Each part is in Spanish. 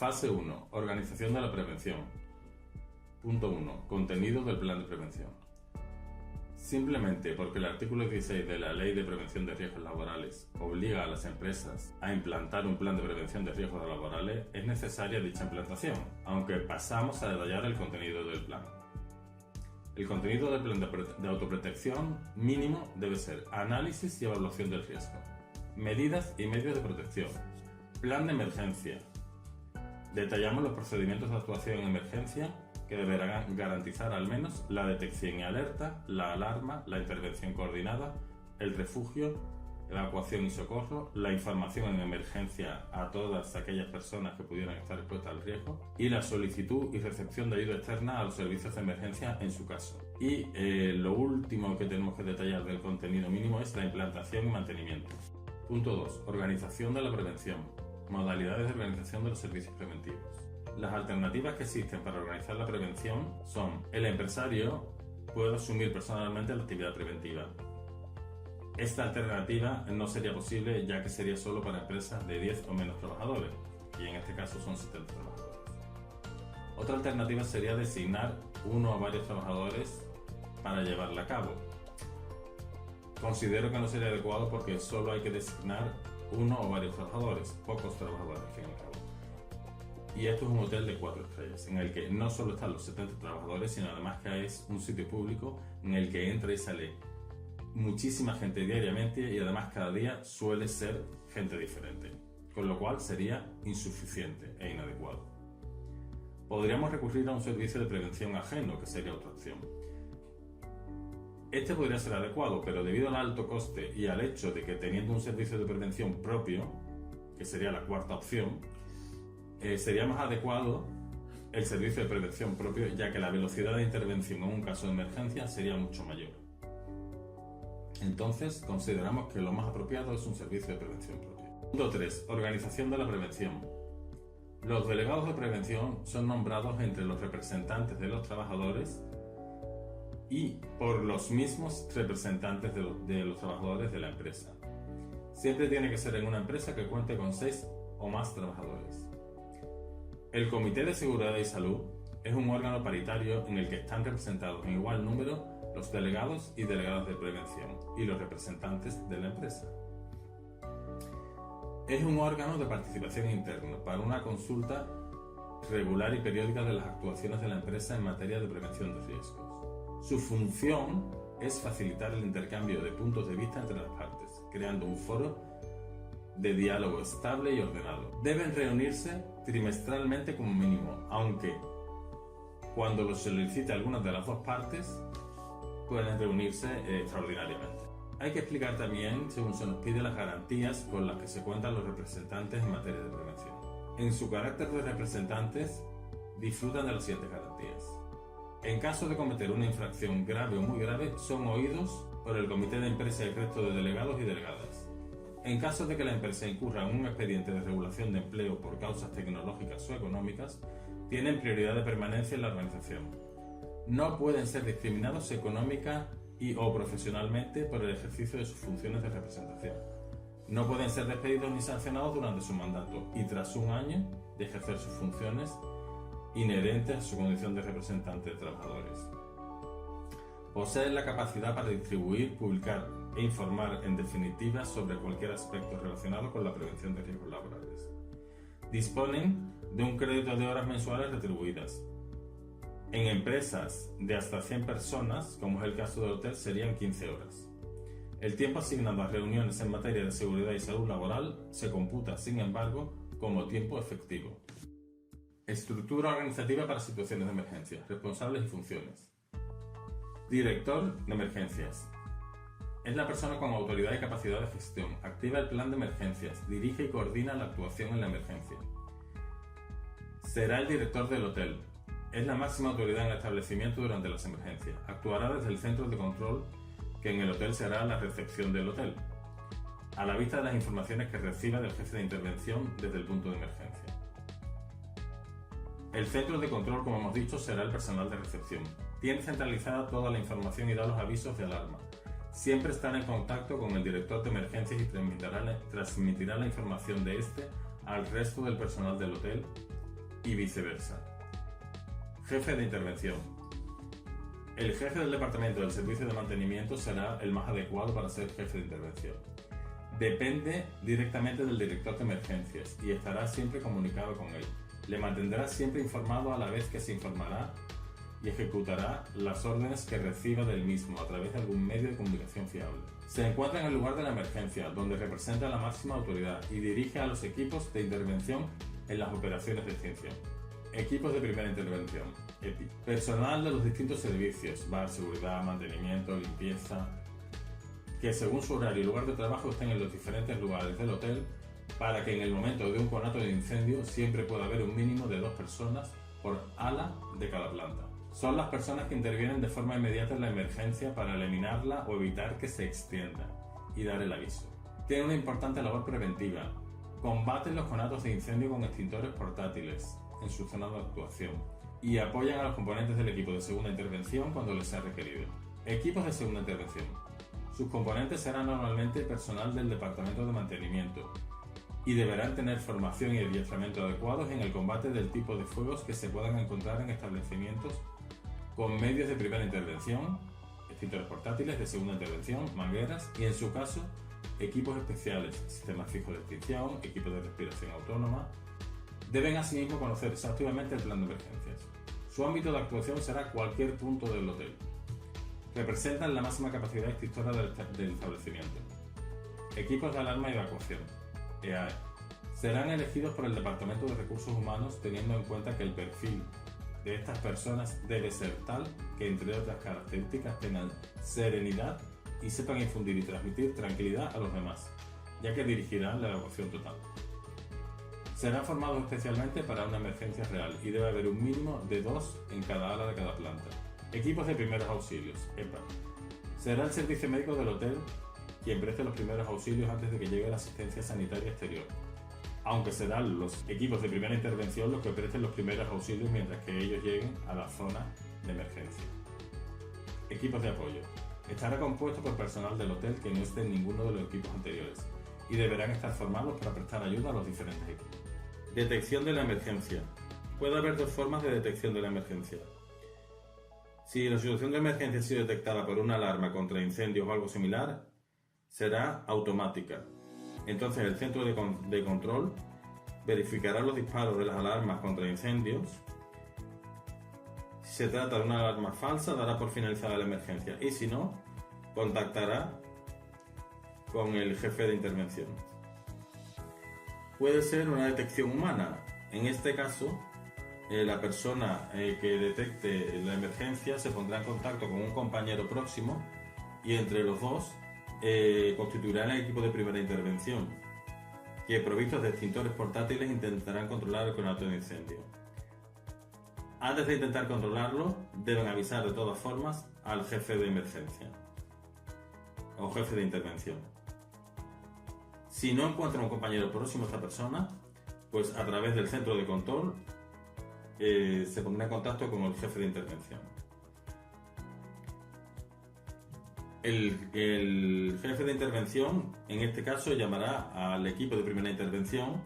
Fase 1. Organización de la prevención. Punto 1. Contenido del plan de prevención. Simplemente porque el artículo 16 de la Ley de Prevención de Riesgos Laborales obliga a las empresas a implantar un plan de prevención de riesgos laborales, es necesaria dicha implantación, aunque pasamos a detallar el contenido del plan. El contenido del plan de autoprotección mínimo debe ser análisis y evaluación del riesgo, medidas y medios de protección, plan de emergencia. Detallamos los procedimientos de actuación en emergencia que deberán garantizar al menos la detección y alerta, la alarma, la intervención coordinada, el refugio, evacuación y socorro, la información en emergencia a todas aquellas personas que pudieran estar expuestas al riesgo y la solicitud y recepción de ayuda externa a los servicios de emergencia en su caso. Y lo último que tenemos que detallar del contenido mínimo es la implantación y mantenimiento. Punto 2. Organización de la prevención. Modalidades de organización de los servicios preventivos. Las alternativas que existen para organizar la prevención son: el empresario puede asumir personalmente la actividad preventiva. Esta alternativa no sería posible ya que sería solo para empresas de 10 o menos trabajadores, y en este caso son 70 trabajadores. Otra alternativa sería designar uno o varios trabajadores para llevarla a cabo. Considero que no sería adecuado porque solo hay que designar uno o varios trabajadores, pocos trabajadores al fin y al cabo. Y esto es un hotel de 4 estrellas, en el que no solo están los 70 trabajadores, sino además que es un sitio público en el que entra y sale muchísima gente diariamente y además cada día suele ser gente diferente, con lo cual sería insuficiente e inadecuado. Podríamos recurrir a un servicio de prevención ajeno, que sería otra opción. Este podría ser adecuado, pero debido al alto coste y al hecho de que teniendo un servicio de prevención propio, que sería la cuarta opción, sería más adecuado el servicio de prevención propio, ya que la velocidad de intervención en un caso de emergencia sería mucho mayor. Entonces, consideramos que lo más apropiado es un servicio de prevención propio. Punto 3. Organización de la prevención. Los delegados de prevención son nombrados entre los representantes de los trabajadores y por los mismos representantes de los trabajadores de la empresa. Siempre tiene que ser en una empresa que cuente con 6 o más trabajadores. El Comité de Seguridad y Salud es un órgano paritario en el que están representados en igual número los delegados y delegadas de prevención y los representantes de la empresa. Es un órgano de participación interna para una consulta regular y periódica de las actuaciones de la empresa en materia de prevención de riesgos. Su función es facilitar el intercambio de puntos de vista entre las partes, creando un foro de diálogo estable y ordenado. Deben reunirse trimestralmente como mínimo, aunque cuando lo solicite alguna de las dos partes pueden reunirse extraordinariamente. Hay que explicar también, según se nos pide, las garantías con las que se cuentan los representantes en materia de prevención. En su carácter de representantes, disfrutan de las siguientes garantías. En caso de cometer una infracción grave o muy grave, son oídos por el comité de empresa y el resto de delegados y delegadas. En caso de que la empresa incurra en un expediente de regulación de empleo por causas tecnológicas o económicas, tienen prioridad de permanencia en la organización. No pueden ser discriminados económica y o profesionalmente por el ejercicio de sus funciones de representación. No pueden ser despedidos ni sancionados durante su mandato y tras un año de ejercer sus funciones inherentes a su condición de representante de trabajadores. Poseen la capacidad para distribuir, publicar e informar en definitiva sobre cualquier aspecto relacionado con la prevención de riesgos laborales. Disponen de un crédito de horas mensuales retribuidas. En empresas de hasta 100 personas, como es el caso del hotel, serían 15 horas. El tiempo asignado a reuniones en materia de seguridad y salud laboral se computa, sin embargo, como tiempo efectivo. Estructura organizativa para situaciones de emergencia, responsables y funciones. Director de emergencias. Es la persona con autoridad y capacidad de gestión. Activa el plan de emergencias, dirige y coordina la actuación en la emergencia. Será el director del hotel. Es la máxima autoridad en el establecimiento durante las emergencias. Actuará desde el centro de control, que en el hotel será la recepción del hotel, a la vista de las informaciones que reciba del jefe de intervención desde el punto de emergencia. El centro de control, como hemos dicho, será el personal de recepción. Tiene centralizada toda la información y da los avisos de alarma. Siempre estará en contacto con el director de emergencias y transmitirá la información de este al resto del personal del hotel y viceversa. Jefe de intervención. El jefe del departamento del servicio de mantenimiento será el más adecuado para ser jefe de intervención. Depende directamente del director de emergencias y estará siempre comunicado con él. Le mantendrá siempre informado a la vez que se informará y ejecutará las órdenes que reciba del mismo a través de algún medio de comunicación fiable. Se encuentra en el lugar de la emergencia, donde representa la máxima autoridad y dirige a los equipos de intervención en las operaciones de extinción. Equipos de primera intervención, EPI. Personal de los distintos servicios, bar, seguridad, mantenimiento, limpieza, que según su horario y lugar de trabajo estén en los diferentes lugares del hotel para que en el momento de un conato de incendio siempre pueda haber un mínimo de 2 personas por ala de cada planta. Son las personas que intervienen de forma inmediata en la emergencia para eliminarla o evitar que se extienda y dar el aviso. Tienen una importante labor preventiva. Combaten los conatos de incendio con extintores portátiles en su zona de actuación y apoyan a los componentes del equipo de segunda intervención cuando les sea requerido. Equipos de segunda intervención. Sus componentes serán normalmente personal del departamento de mantenimiento y deberán tener formación y adiestramiento adecuados en el combate del tipo de fuegos que se puedan encontrar en establecimientos con medios de primera intervención, extintores portátiles de segunda intervención, mangueras y, en su caso, equipos especiales, sistemas fijos de extinción, equipos de respiración autónoma. Deben asimismo conocer exhaustivamente el plan de emergencias. Su ámbito de actuación será cualquier punto del hotel. Representan la máxima capacidad extintora del establecimiento. Equipos de alarma y evacuación, EAE. Serán elegidos por el Departamento de Recursos Humanos teniendo en cuenta que el perfil de estas personas debe ser tal que, entre otras características, tengan serenidad y sepan infundir y transmitir tranquilidad a los demás, ya que dirigirán la evacuación total. Serán formados especialmente para una emergencia real y debe haber un mínimo de 2 en cada ala de cada planta. Equipos de primeros auxilios, EPA. Será el servicio médico del hotel quien preste los primeros auxilios antes de que llegue la asistencia sanitaria exterior, aunque serán los equipos de primera intervención los que presten los primeros auxilios mientras que ellos lleguen a la zona de emergencia. Equipos de apoyo. Estará compuesto por personal del hotel que no esté en ninguno de los equipos anteriores y deberán estar formados para prestar ayuda a los diferentes equipos. Detección de la emergencia. Puede haber 2 formas de detección de la emergencia. Si la situación de emergencia ha sido detectada por una alarma contra incendios o algo similar, será automática. Entonces el centro de control verificará los disparos de las alarmas contra incendios. Si se trata de una alarma falsa, dará por finalizada la emergencia y si no, contactará con el jefe de intervención. Puede ser una detección humana. En este caso, la persona que detecte la emergencia se pondrá en contacto con un compañero próximo y entre los dos constituirán el equipo de primera intervención, que provistos de extintores portátiles intentarán controlar el conato de incendio. Antes de intentar controlarlo, deben avisar de todas formas al jefe de emergencia o jefe de intervención. Si no encuentra un compañero próximo a esta persona, pues a través del centro de control se pondrá en contacto con el jefe de intervención. El jefe de intervención, en este caso, llamará al equipo de primera intervención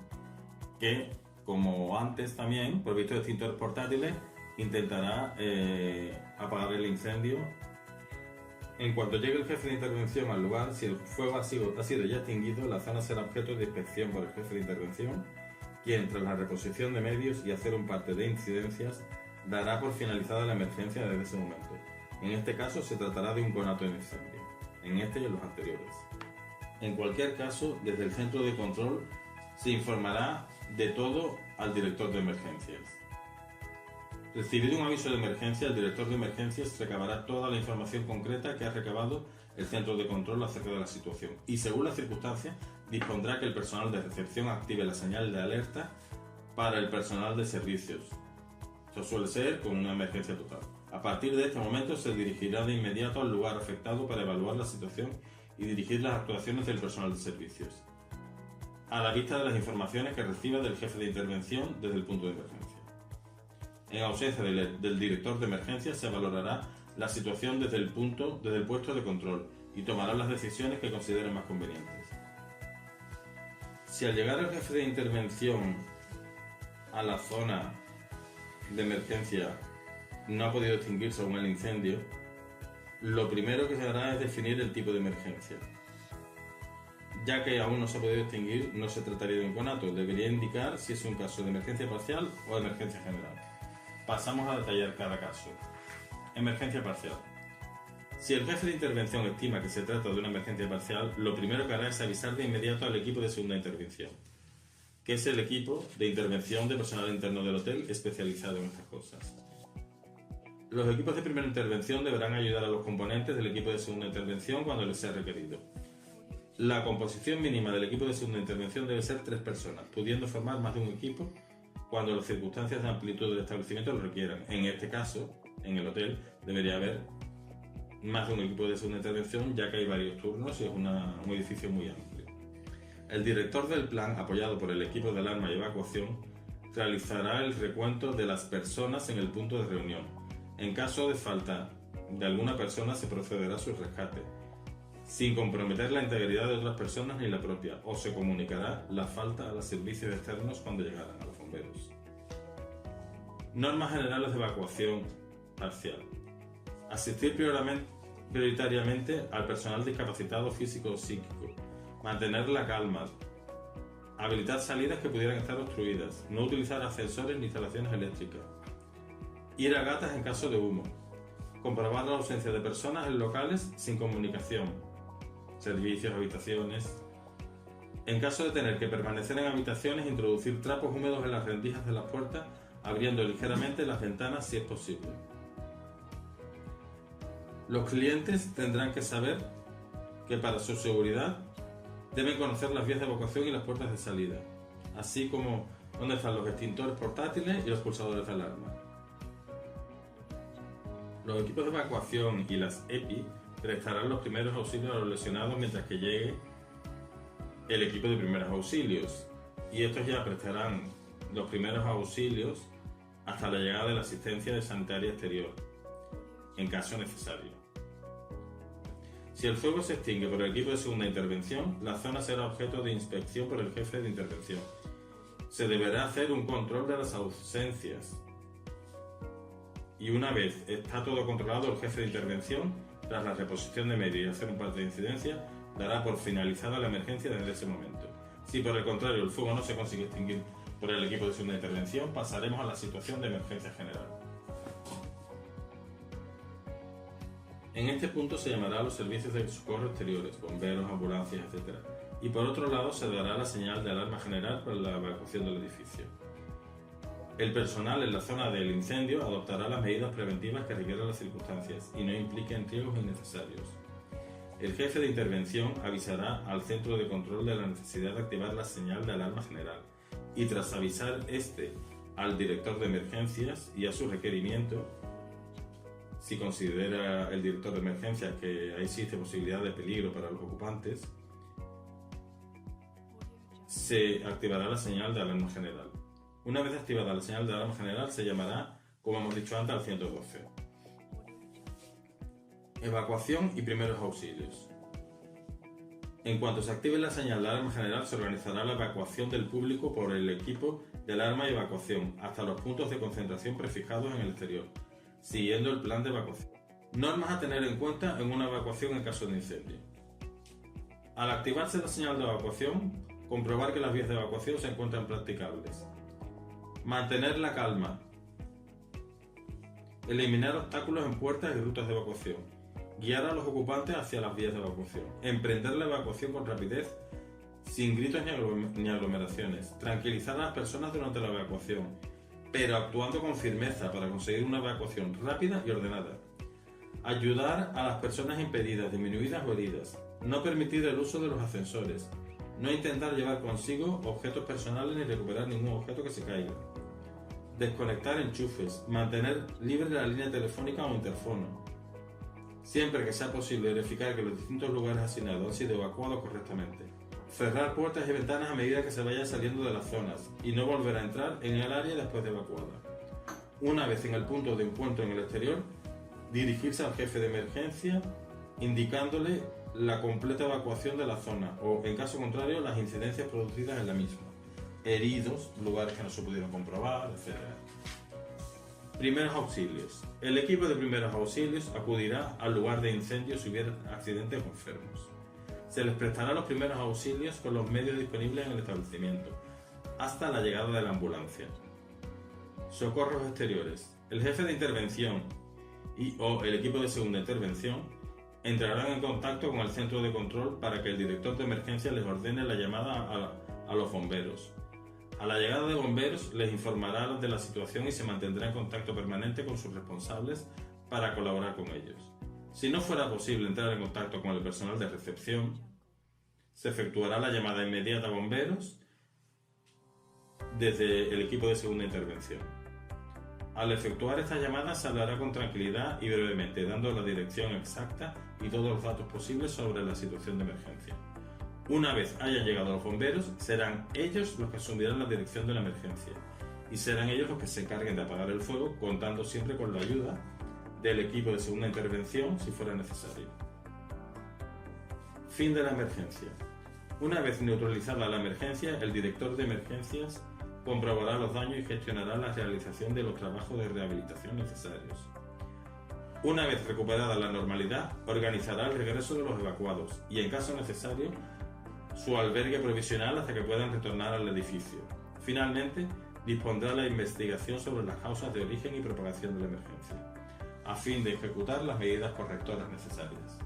que, como antes también, provisto de extintores portátiles, intentará apagar el incendio. En cuanto llegue el jefe de intervención al lugar, si el fuego ha sido ya extinguido, la zona será objeto de inspección por el jefe de intervención, quien, tras la reposición de medios y hacer un parte de incidencias, dará por finalizada la emergencia desde ese momento. En este caso se tratará de un conato de incendio, en este y en los anteriores. En cualquier caso, desde el centro de control se informará de todo al director de emergencias. Recibido un aviso de emergencia, el director de emergencias recabará toda la información concreta que ha recabado el centro de control acerca de la situación y, según las circunstancias, dispondrá que el personal de recepción active la señal de alerta para el personal de servicios. Esto suele ser con una emergencia total. A partir de este momento se dirigirá de inmediato al lugar afectado para evaluar la situación y dirigir las actuaciones del personal de servicios, a la vista de las informaciones que reciba del jefe de intervención desde el punto de emergencia. En ausencia del director de emergencias se valorará la situación desde el puesto de control y tomará las decisiones que consideren más convenientes. Si al llegar el jefe de intervención a la zona de emergencia no ha podido extinguirse aún el incendio, lo primero que se hará es definir el tipo de emergencia. Ya que aún no se ha podido extinguir, no se trataría de un conato, debería indicar si es un caso de emergencia parcial o de emergencia general. Pasamos a detallar cada caso. Emergencia parcial. Si el jefe de intervención estima que se trata de una emergencia parcial, lo primero que hará es avisar de inmediato al equipo de segunda intervención, que es el equipo de intervención de personal interno del hotel especializado en estas cosas. Los equipos de primera intervención deberán ayudar a los componentes del equipo de segunda intervención cuando les sea requerido. La composición mínima del equipo de segunda intervención debe ser 3 personas, pudiendo formar más de un equipo cuando las circunstancias de amplitud del establecimiento lo requieran. En este caso, en el hotel, debería haber más de un equipo de segunda intervención, ya que hay varios turnos y es un edificio muy amplio. El director del plan, apoyado por el equipo de alarma y evacuación, realizará el recuento de las personas en el punto de reunión. En caso de falta de alguna persona, se procederá a su rescate, sin comprometer la integridad de otras personas ni la propia, o se comunicará la falta a los servicios externos cuando llegaran, a los bomberos. Normas generales de evacuación parcial. Asistir prioritariamente al personal discapacitado físico o psíquico. Mantener la calma. Habilitar salidas que pudieran estar obstruidas. No utilizar ascensores ni instalaciones eléctricas. Ir a gatas en caso de humo. Comprobar la ausencia de personas en locales sin comunicación. Servicios, habitaciones. En caso de tener que permanecer en habitaciones, introducir trapos húmedos en las rendijas de las puertas, abriendo ligeramente las ventanas si es posible. Los clientes tendrán que saber que para su seguridad deben conocer las vías de evacuación y las puertas de salida, así como dónde están los extintores portátiles y los pulsadores de alarma. Los equipos de evacuación y las EPI prestarán los primeros auxilios a los lesionados mientras que llegue el equipo de primeros auxilios, y estos ya prestarán los primeros auxilios hasta la llegada de la asistencia de sanitaria exterior, en caso necesario. Si el fuego se extingue por el equipo de segunda intervención, la zona será objeto de inspección por el jefe de intervención. Se deberá hacer un control de las ausencias, y una vez está todo controlado, el jefe de intervención, tras la reposición de medios y hacer un parte de incidencia, dará por finalizada la emergencia desde ese momento. Si por el contrario el fuego no se consigue extinguir por el equipo de segunda intervención, pasaremos a la situación de emergencia general. En este punto se llamará a los servicios de socorro exteriores, bomberos, ambulancias, etc. Y por otro lado se dará la señal de alarma general para la evacuación del edificio. El personal en la zona del incendio adoptará las medidas preventivas que requieran las circunstancias y no impliquen riesgos innecesarios. El jefe de intervención avisará al centro de control de la necesidad de activar la señal de alarma general y tras avisar al director de emergencias y a su requerimiento, si considera el director de emergencias que existe posibilidad de peligro para los ocupantes, se activará la señal de alarma general. Una vez activada la señal de alarma general, se llamará, como hemos dicho antes, al 112. Evacuación y primeros auxilios. En cuanto se active la señal de alarma general, se organizará la evacuación del público por el equipo de alarma y evacuación hasta los puntos de concentración prefijados en el exterior, siguiendo el plan de evacuación. Normas a tener en cuenta en una evacuación en caso de incendio. Al activarse la señal de evacuación, comprobar que las vías de evacuación se encuentran practicables. Mantener la calma. Eliminar obstáculos en puertas y rutas de evacuación. Guiar a los ocupantes hacia las vías de evacuación. Emprender la evacuación con rapidez, sin gritos ni aglomeraciones. Tranquilizar a las personas durante la evacuación, pero actuando con firmeza para conseguir una evacuación rápida y ordenada. Ayudar a las personas impedidas, disminuidas o heridas. No permitir el uso de los ascensores. No intentar llevar consigo objetos personales ni recuperar ningún objeto que se caiga. Desconectar enchufes. Mantener libre la línea telefónica o interfono. Siempre que sea posible verificar que los distintos lugares asignados han sido evacuados correctamente. Cerrar puertas y ventanas a medida que se vaya saliendo de las zonas y no volver a entrar en el área después de evacuada. Una vez en el punto de encuentro en el exterior, dirigirse al jefe de emergencia indicándole la completa evacuación de la zona o, en caso contrario, las incidencias producidas en la misma. Heridos, lugares que no se pudieron comprobar, etc. Primeros auxilios. El equipo de primeros auxilios acudirá al lugar de incendio si hubiera accidentes o enfermos. Se les prestará los primeros auxilios con los medios disponibles en el establecimiento, hasta la llegada de la ambulancia. Socorros exteriores. El jefe de intervención o el equipo de segunda intervención entrarán en contacto con el centro de control para que el director de emergencia les ordene la llamada a los bomberos. A la llegada de bomberos les informará de la situación y se mantendrá en contacto permanente con sus responsables para colaborar con ellos. Si no fuera posible entrar en contacto con el personal de recepción, se efectuará la llamada inmediata a bomberos desde el equipo de segunda intervención. Al efectuar esta llamada se hablará con tranquilidad y brevemente, dando la dirección exacta y todos los datos posibles sobre la situación de emergencia. Una vez hayan llegado los bomberos, serán ellos los que asumirán la dirección de la emergencia y serán ellos los que se encarguen de apagar el fuego, contando siempre con la ayuda del equipo de segunda intervención si fuera necesario. Fin de la emergencia. Una vez neutralizada la emergencia, el director de emergencias comprobará los daños y gestionará la realización de los trabajos de rehabilitación necesarios. Una vez recuperada la normalidad, organizará el regreso de los evacuados y, en caso necesario, su albergue provisional hasta que puedan retornar al edificio. Finalmente, dispondrá la investigación sobre las causas de origen y propagación de la emergencia, a fin de ejecutar las medidas correctoras necesarias.